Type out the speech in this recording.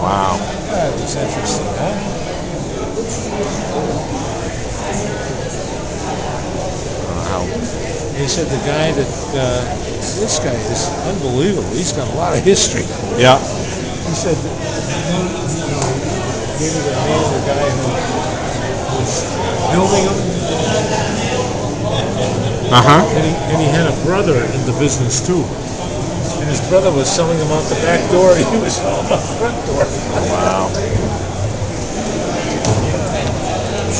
Wow. That was interesting, huh? He said the guy that, this guy is unbelievable. He's got a lot of history. Yeah. He said, that, gave me the name of the guy who was building them. And he had a brother in the business too. And his brother was selling them out the back door, and he was selling them out the front door. Wow.